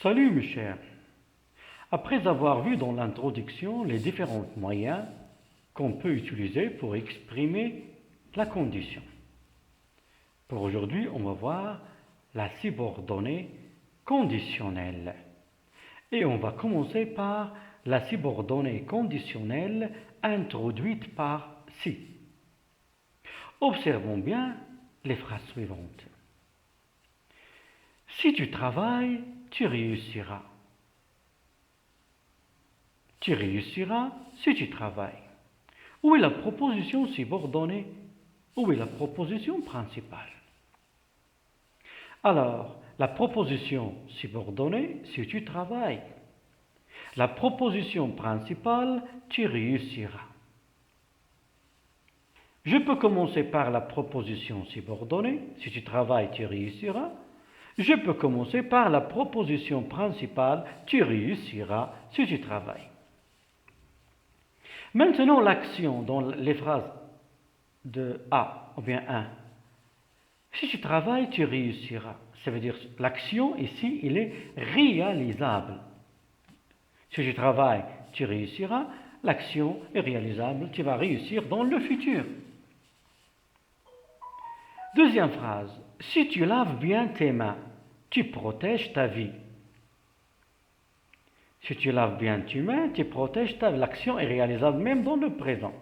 Salut mes chers. Après avoir vu dans l'introduction les différents moyens qu'on peut utiliser pour exprimer la condition, pour aujourd'hui on va voir la subordonnée conditionnelle. Et on va commencer par la subordonnée conditionnelle introduite par si. Observons bien les phrases suivantes. Si tu travailles, tu réussiras. Tu réussiras si tu travailles. Où est la proposition subordonnée? Où est la proposition principale? Alors, la proposition subordonnée, si tu travailles. La proposition principale, tu réussiras. Je peux commencer par la proposition subordonnée, si tu travailles, tu réussiras. Je peux commencer par la proposition principale, tu réussiras si tu travailles. Maintenant, l'action dans les phrases de A ou bien 1. Si tu travailles, tu réussiras. Ça veut dire l'action ici, il est réalisable. Si tu travailles, tu réussiras. L'action est réalisable, tu vas réussir dans le futur. Deuxième phrase. Si tu laves bien tes mains, tu protèges ta vie. Si tu laves bien tes mains, tu protèges ta vie. L'action est réalisable même dans le présent.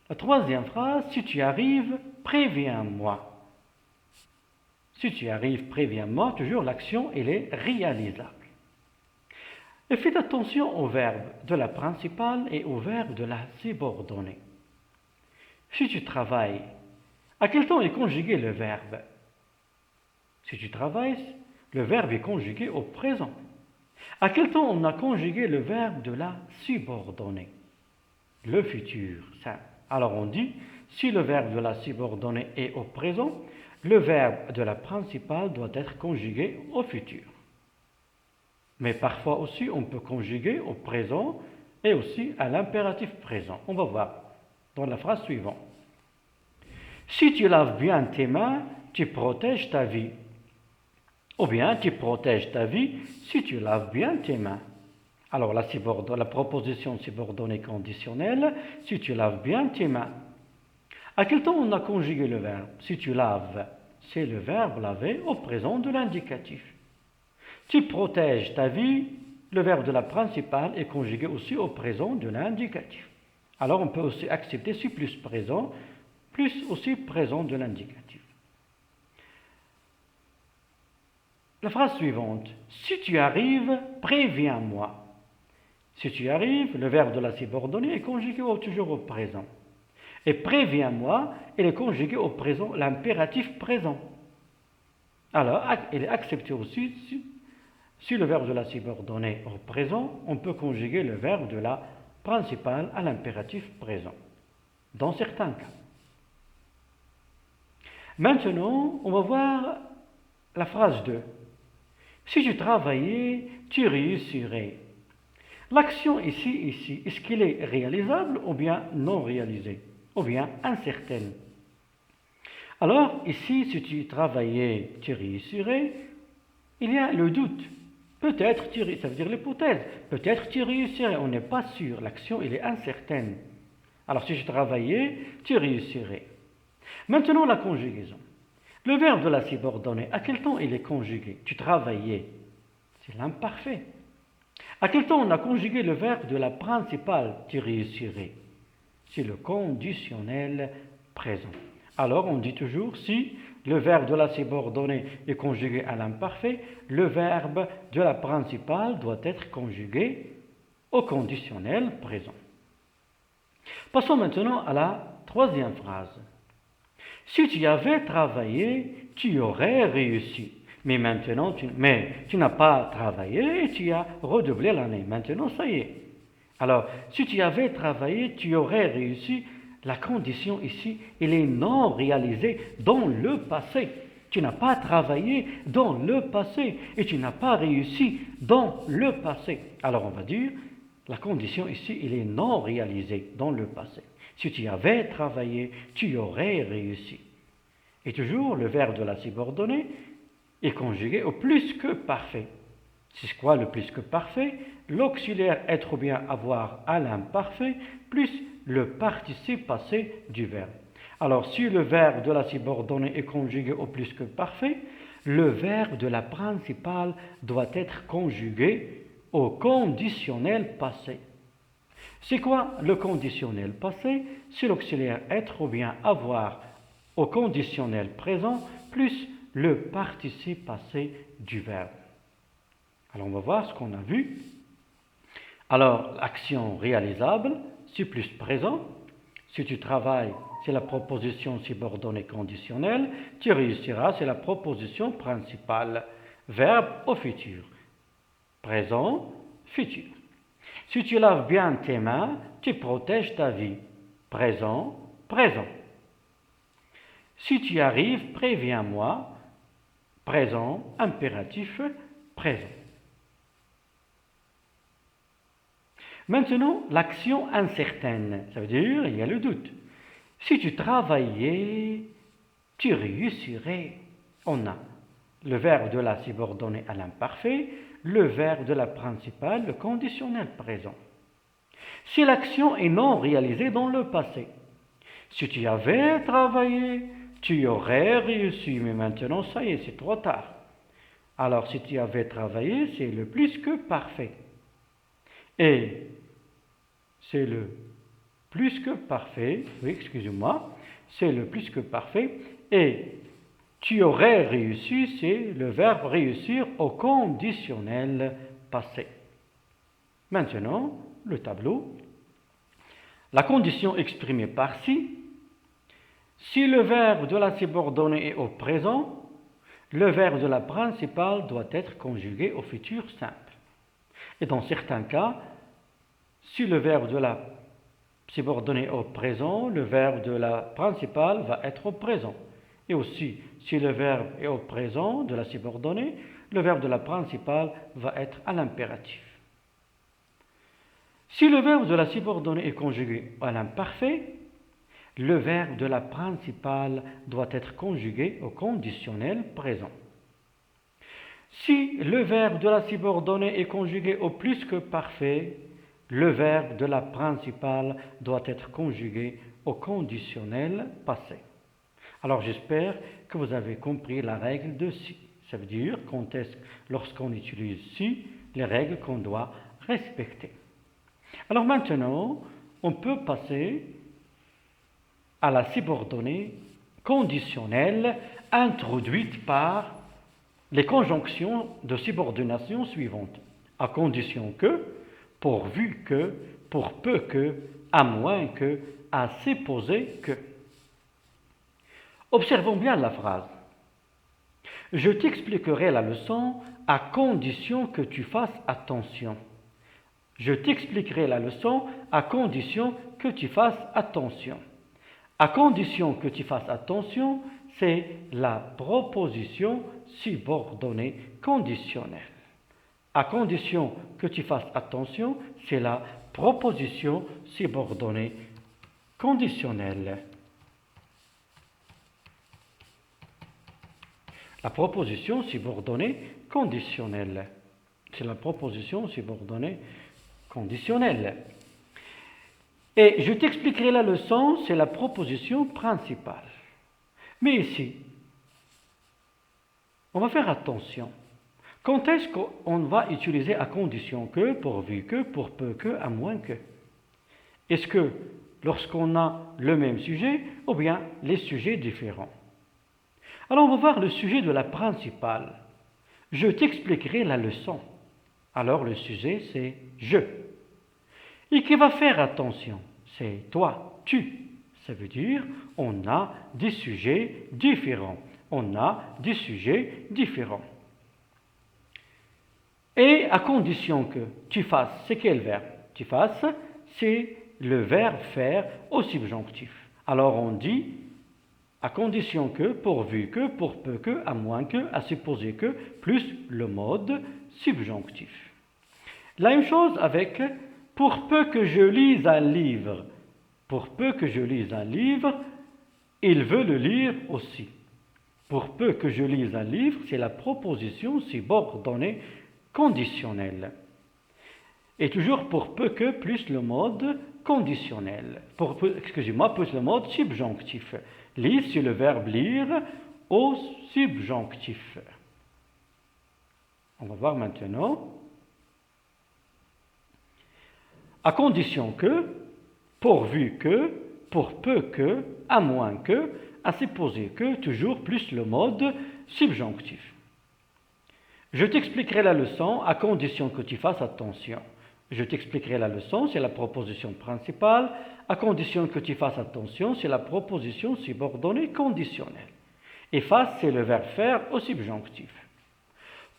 La troisième phrase. Si tu arrives, préviens-moi. Si tu arrives, préviens-moi. Toujours l'action, elle est réalisable. Et faites attention au verbe de la principale et au verbe de la subordonnée. Si tu travailles, à quel temps est conjugué le verbe? Si tu travailles, le verbe est conjugué au présent. À quel temps on a conjugué le verbe de la subordonnée? Le futur. Alors on dit, si le verbe de la subordonnée est au présent, le verbe de la principale doit être conjugué au futur. Mais parfois aussi, on peut conjuguer au présent et aussi à l'impératif présent. On va voir dans la phrase suivante. Si tu laves bien tes mains, tu protèges ta vie. Ou bien, tu protèges ta vie si tu laves bien tes mains. Alors, la proposition subordonnée conditionnelle, si tu laves bien tes mains. À quel temps on a conjugué le verbe? Si tu laves, c'est le verbe laver au présent de l'indicatif. Tu protèges ta vie, le verbe de la principale est conjugué aussi au présent de l'indicatif. Alors, on peut aussi accepter si plus présent, plus aussi présent de l'indicatif. La phrase suivante. Si tu arrives, préviens-moi. Si tu arrives, le verbe de la subordonnée est conjugué toujours au présent. Et préviens-moi, il est conjugué au présent, l'impératif présent. Alors, il est accepté aussi, si le verbe de la subordonnée est au présent, on peut conjuguer le verbe de la principale à l'impératif présent. Dans certains cas. Maintenant, on va voir la phrase 2. Si tu travaillais, tu réussirais. L'action ici, est-ce qu'elle est réalisable ou bien non réalisée, ou bien incertaine? Alors, ici, si tu travaillais, tu réussirais, il y a le doute. Peut-être, ça veut dire l'hypothèse, peut-être tu réussirais, on n'est pas sûr, l'action, elle est incertaine. Alors, si tu travaillais, tu réussirais. Maintenant, la conjugaison. Le verbe de la subordonnée, à quel temps il est conjugué? Tu travaillais. C'est l'imparfait. À quel temps on a conjugué le verbe de la principale? Tu réussirais. C'est le conditionnel présent. Alors, on dit toujours si le verbe de la subordonnée est conjugué à l'imparfait, le verbe de la principale doit être conjugué au conditionnel présent. Passons maintenant à la troisième phrase. Si tu avais travaillé, tu aurais réussi. Mais maintenant, tu n'as pas travaillé et tu as redoublé l'année. Maintenant, ça y est. Alors, si tu avais travaillé, tu aurais réussi. La condition ici, elle est non réalisée dans le passé. Tu n'as pas travaillé dans le passé et tu n'as pas réussi dans le passé. Alors, on va dire, la condition ici, elle est non réalisée dans le passé. Si tu avais travaillé, tu aurais réussi. Et toujours, le verbe de la subordonnée est conjugué au plus que parfait. C'est quoi le plus que parfait? L'auxiliaire être ou bien avoir à l'imparfait plus le participe passé du verbe. Alors, si le verbe de la subordonnée est conjugué au plus que parfait, le verbe de la principale doit être conjugué au conditionnel passé. C'est quoi le conditionnel passé? C'est l'auxiliaire être ou bien avoir au conditionnel présent plus le participe passé du verbe. Alors on va voir ce qu'on a vu. Alors l'action réalisable, c'est plus présent. Si tu travailles, c'est la proposition subordonnée conditionnelle. Tu réussiras, c'est la proposition principale. Verbe au futur. Présent, futur. Si tu laves bien tes mains, tu protèges ta vie. Présent, présent. Si tu arrives, préviens-moi. Présent, impératif, présent. Maintenant, l'action incertaine, ça veut dire il y a le doute. Si tu travaillais, tu réussirais. On a le verbe de la subordonnée à l'imparfait, le verbe de la principale, le conditionnel présent. Si l'action est non réalisée dans le passé, si tu avais travaillé, tu aurais réussi, mais maintenant ça y est, c'est trop tard. Alors si tu avais travaillé, c'est le plus que parfait. Et c'est le plus que parfait, oui, excusez-moi, c'est le plus que parfait, et tu aurais réussi, c'est le verbe réussir au conditionnel passé. Maintenant, le tableau. La condition exprimée par si le verbe de la subordonnée est au présent, le verbe de la principale doit être conjugué au futur simple. Et dans certains cas, si le verbe de la subordonnée est au présent, le verbe de la principale va être au présent. Et aussi, si le verbe est au présent de la subordonnée, le verbe de la principale va être à l'impératif. Si le verbe de la subordonnée est conjugué à l'imparfait, le verbe de la principale doit être conjugué au conditionnel présent. Si le verbe de la subordonnée est conjugué au plus que parfait, le verbe de la principale doit être conjugué au conditionnel passé. Alors j'espère que vous avez compris la règle de si. Ça veut dire lorsqu'on utilise si, les règles qu'on doit respecter. Alors maintenant, on peut passer à la subordonnée conditionnelle introduite par les conjonctions de subordination suivantes. À condition que, pourvu que, pour peu que, à moins que, à supposer que. Observons bien la phrase. Je t'expliquerai la leçon à condition que tu fasses attention. Je t'expliquerai la leçon à condition que tu fasses attention. À condition que tu fasses attention, c'est la proposition subordonnée conditionnelle. À condition que tu fasses attention, c'est la proposition subordonnée conditionnelle. La proposition subordonnée conditionnelle. C'est la proposition subordonnée conditionnelle. Et je t'expliquerai la leçon, c'est la proposition principale. Mais ici, on va faire attention. Quand est-ce qu'on va utiliser à condition que, pourvu que, pour peu que, à moins que? Est-ce que lorsqu'on a le même sujet ou bien les sujets différents? Alors on va voir le sujet de la principale. Je t'expliquerai la leçon. Alors le sujet c'est je. Et qui va faire attention? C'est toi, tu. Ça veut dire on a des sujets différents. On a des sujets différents. Et à condition que tu fasses, c'est quel verbe? Tu fasses, c'est le verbe faire au subjonctif. Alors on dit à condition que, pourvu que, pour peu que, à moins que, à supposer que, plus le mode subjonctif. La même chose avec pour peu que je lise un livre. Pour peu que je lise un livre, il veut le lire aussi. Pour peu que je lise un livre, c'est la proposition subordonnée conditionnelle. Et toujours pour peu que plus le mode conditionnel. Plus le mode subjonctif. Lire, c'est le verbe lire au subjonctif. On va voir maintenant. À condition que, pourvu que, pour peu que, à moins que, à supposer que, toujours plus le mode subjonctif. Je t'expliquerai la leçon à condition que tu fasses attention. Je t'expliquerai la leçon, c'est la proposition principale. À condition que tu fasses attention, c'est la proposition subordonnée conditionnelle. Et fasse, c'est le verbe faire au subjonctif.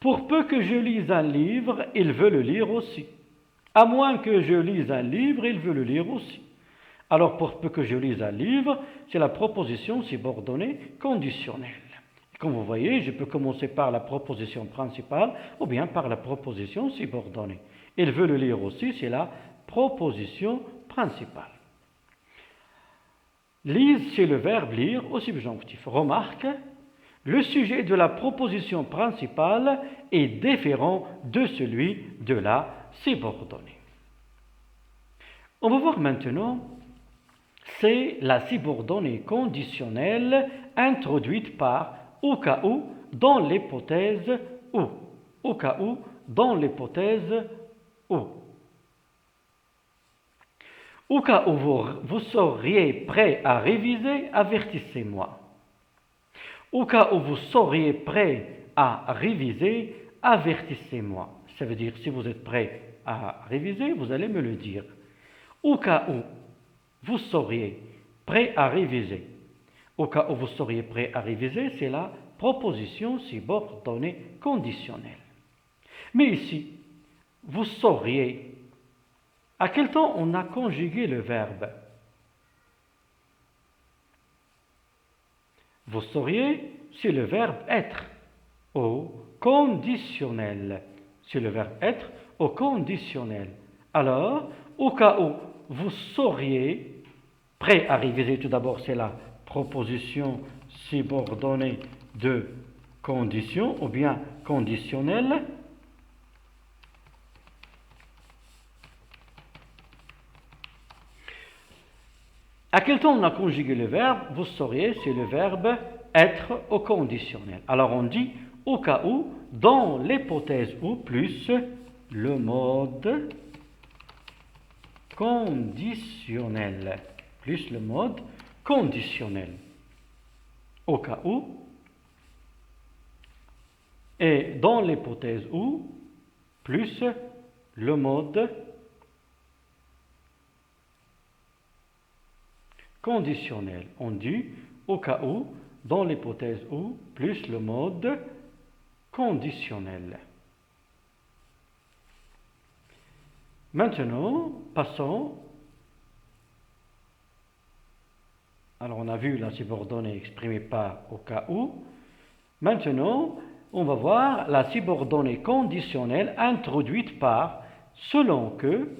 Pour peu que je lise un livre, il veut le lire aussi. À moins que je lise un livre, il veut le lire aussi. Alors, pour peu que je lise un livre, c'est la proposition subordonnée conditionnelle. Comme vous voyez, je peux commencer par la proposition principale ou bien par la proposition subordonnée. Il veut le lire aussi, c'est la proposition principale. Lise, c'est le verbe lire au subjonctif. Remarque, le sujet de la proposition principale est différent de celui de la subordonnée. On va voir maintenant, c'est la subordonnée conditionnelle introduite par au cas où dans l'hypothèse où. Au cas où dans l'hypothèse où. Au cas où vous seriez prêt à réviser, avertissez-moi. Au cas où vous seriez prêt à réviser, avertissez-moi. Ça veut dire, si vous êtes prêt à réviser, vous allez me le dire. Au cas où vous seriez prêt à réviser. Au cas où vous seriez prêt à réviser, c'est la proposition subordonnée conditionnelle. Mais ici, vous seriez. À quel temps on a conjugué le verbe? Vous seriez, c'est le verbe être au conditionnel. C'est le verbe être au conditionnel. Alors, au cas où vous seriez prêt à réviser, tout d'abord, c'est la proposition subordonnée de condition ou bien conditionnelle. À quel temps on a conjugué le verbe? Vous sauriez, c'est le verbe être au conditionnel. Alors on dit au cas où, dans l'hypothèse où, plus le mode conditionnel. Plus le mode conditionnel. Au cas où, et dans l'hypothèse où, plus le mode conditionnel. On dit au cas où, dans l'hypothèse où, plus le mode conditionnel. Maintenant, passons. Alors, on a vu la subordonnée exprimée par au cas où. Maintenant, on va voir la subordonnée conditionnelle introduite par selon que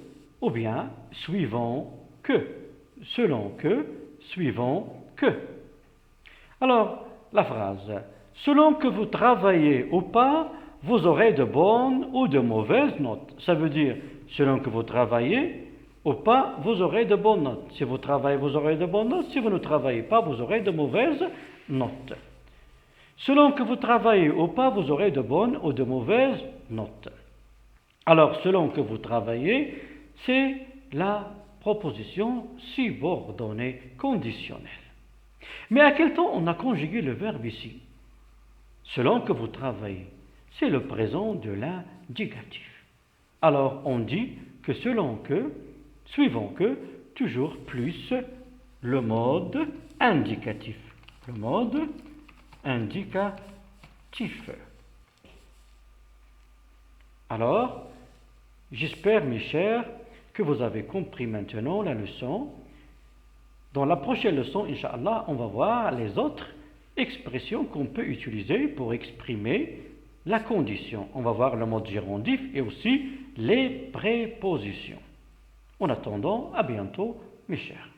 ou bien suivant que. Selon que, suivant que. Alors, la phrase. Selon que vous travaillez ou pas, vous aurez de bonnes ou de mauvaises notes. Ça veut dire, selon que vous travaillez ou pas, vous aurez de bonnes notes. Si vous travaillez, vous aurez de bonnes notes. Si vous ne travaillez pas, vous aurez de mauvaises notes. Selon que vous travaillez ou pas, vous aurez de bonnes ou de mauvaises notes. Alors, selon que vous travaillez, c'est la proposition subordonnée conditionnelle. Mais à quel temps on a conjugué le verbe ici? Selon que vous travaillez. C'est le présent de l'indicatif. Alors, on dit que selon que, suivant que, toujours plus le mode indicatif. Le mode indicatif. Alors, j'espère, mes chers, que vous avez compris maintenant la leçon. Dans la prochaine leçon, Inch'Allah, on va voir les autres expressions qu'on peut utiliser pour exprimer la condition. On va voir le mode gérondif et aussi les prépositions. En attendant, à bientôt, mes chers.